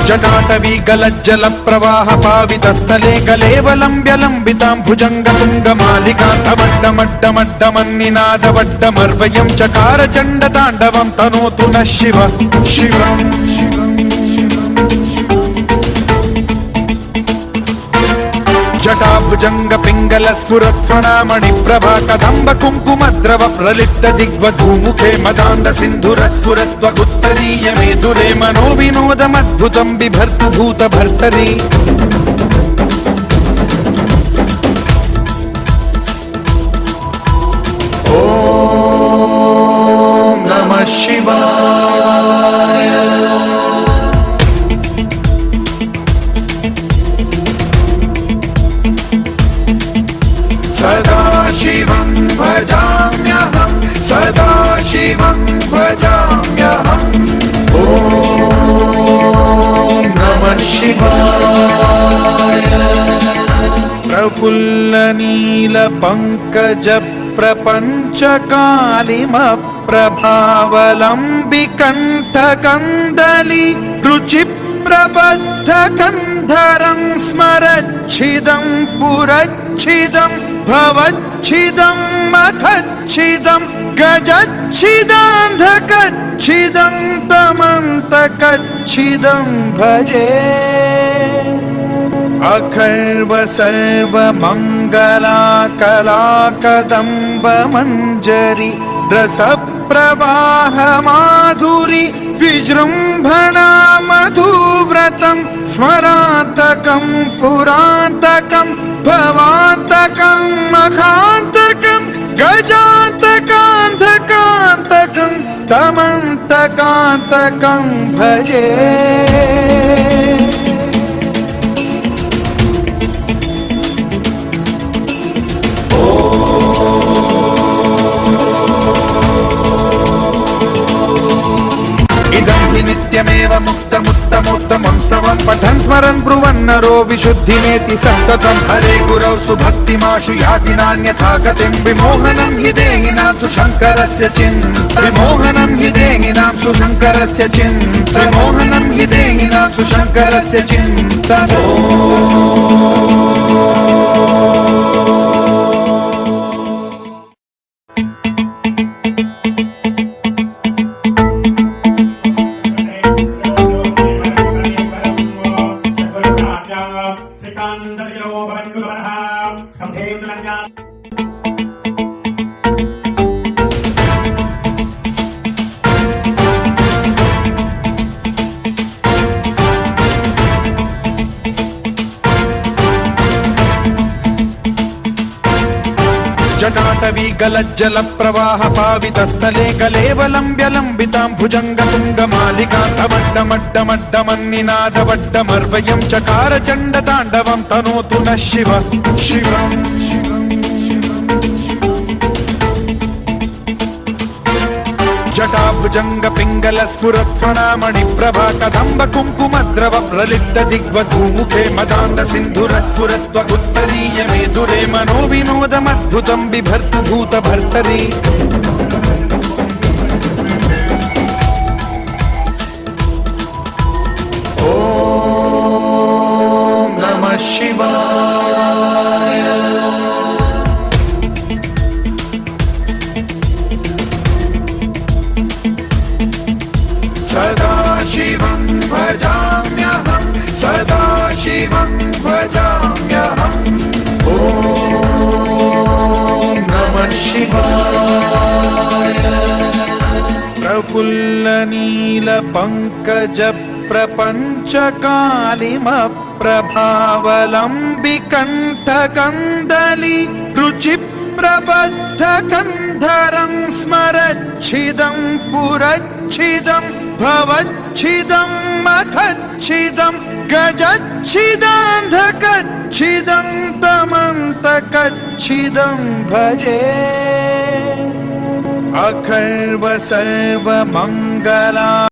జటాటవీ గలజ్జల ప్రవాహ పావితస్థలే కలేవలంబ్యలంబితాం భుజంగతుంగమాలికాంతమడ్డమడ్డమడ్డమన్నినాదవడ్డమర్వయం చకార చండ తాండవం తనోతు న శివ శివం జటాభుజంగ పింగళ స్ఫురత్వనామణి ప్రభా కదంబ కుంకుమద్రవ ప్రలిప్త దిగ్వధూముఖే మదాండ సింధుర స్ఫురత్వగుత్తరీయ మేదురే మనో వినోదమద్భుతం బిభర్తు భూత భర్తరి ఓం నమః శివాయ. సదాశివం భజామ్యహం సదాశివం భజామ్యహం. ఓం నమః శివాయ. ప్రఫుల్ల నీల పంకజ ప్రపంచ కాళిమ ప్రభావలంబి కంఠ కందలి రుచి ప్రబద్ధ కంధరం స్మరచ్చిదం పురచ్చిదం భవచ్చిదం మఖచ్చిదం గజచ్చిదాంధకచ్చిదం తమంతకచ్చిదం భజే. అఖర్వ సర్వ మంగళా కళా కదంబ మంజరి రస ప్రవాహ మాధురి విజృంభణా మధువ్రతం స్మరాంతకం పురాంతకం భవాంతకం మఖాంతకం గజాంతకాంతకాంతకం తమంతకాంతకం భజే. నిత్యమేవ ముక్తముత్తమోత్తమం స్తవం పఠన్ స్మరన్ బ్రువన్నరో విశుద్ధినేతి సంతతం. హరే గురౌ సుభక్తిమాశు యాతి నాన్యథా గతిం విమోహనం హి దేహినాం సుశంకరస్య చింత విమోహనం హి దేహినాం సుశంకరస్య చింత విమోహనం హి దేహినాం సుశంకరస్య చింత. జటాటవీ గలజ్జల ప్రవాహ పావితస్థలే కలేవలంబ్యలంబితాం భుజంగతుంగమాలికాంతమడ్డమడ్డమడ్డమన్నినాదవడ్డమర్వయం చకార చండ తాండవం తనోతు న శివ శివం. జటాభుజంగ పింగళ స్ఫురత్వనామణి ప్రభా కదంబ కుంకుమద్రవ ప్రలిప్త దిగ్వధూముఖే మదాండ సింధుర స్ఫురత్వగుత్తరీయ మేదురే మనో వినోదమద్భుతం బిభర్తు భూత భర్తరి. ఓం నమః శివాయ. సదాశివం భజామ్యహం సదాశివం భజామ్యహం. ఓం నమః శివాయ. ప్రఫుల్ల నీల పంకజ ప్రపంచ కాళిమ ప్రభావలంబి కంఠ కందలి రుచి ప్రబద్ధ కంధరం స్మరచ్చిదం పురచ్చిదం భవచ్చిదం మఖచ్చిదం गजच्छिदं गजच्छिदान्धकच्छिदं तमन्तकच्छिदं भजे अखर्व सर्वमङ्गला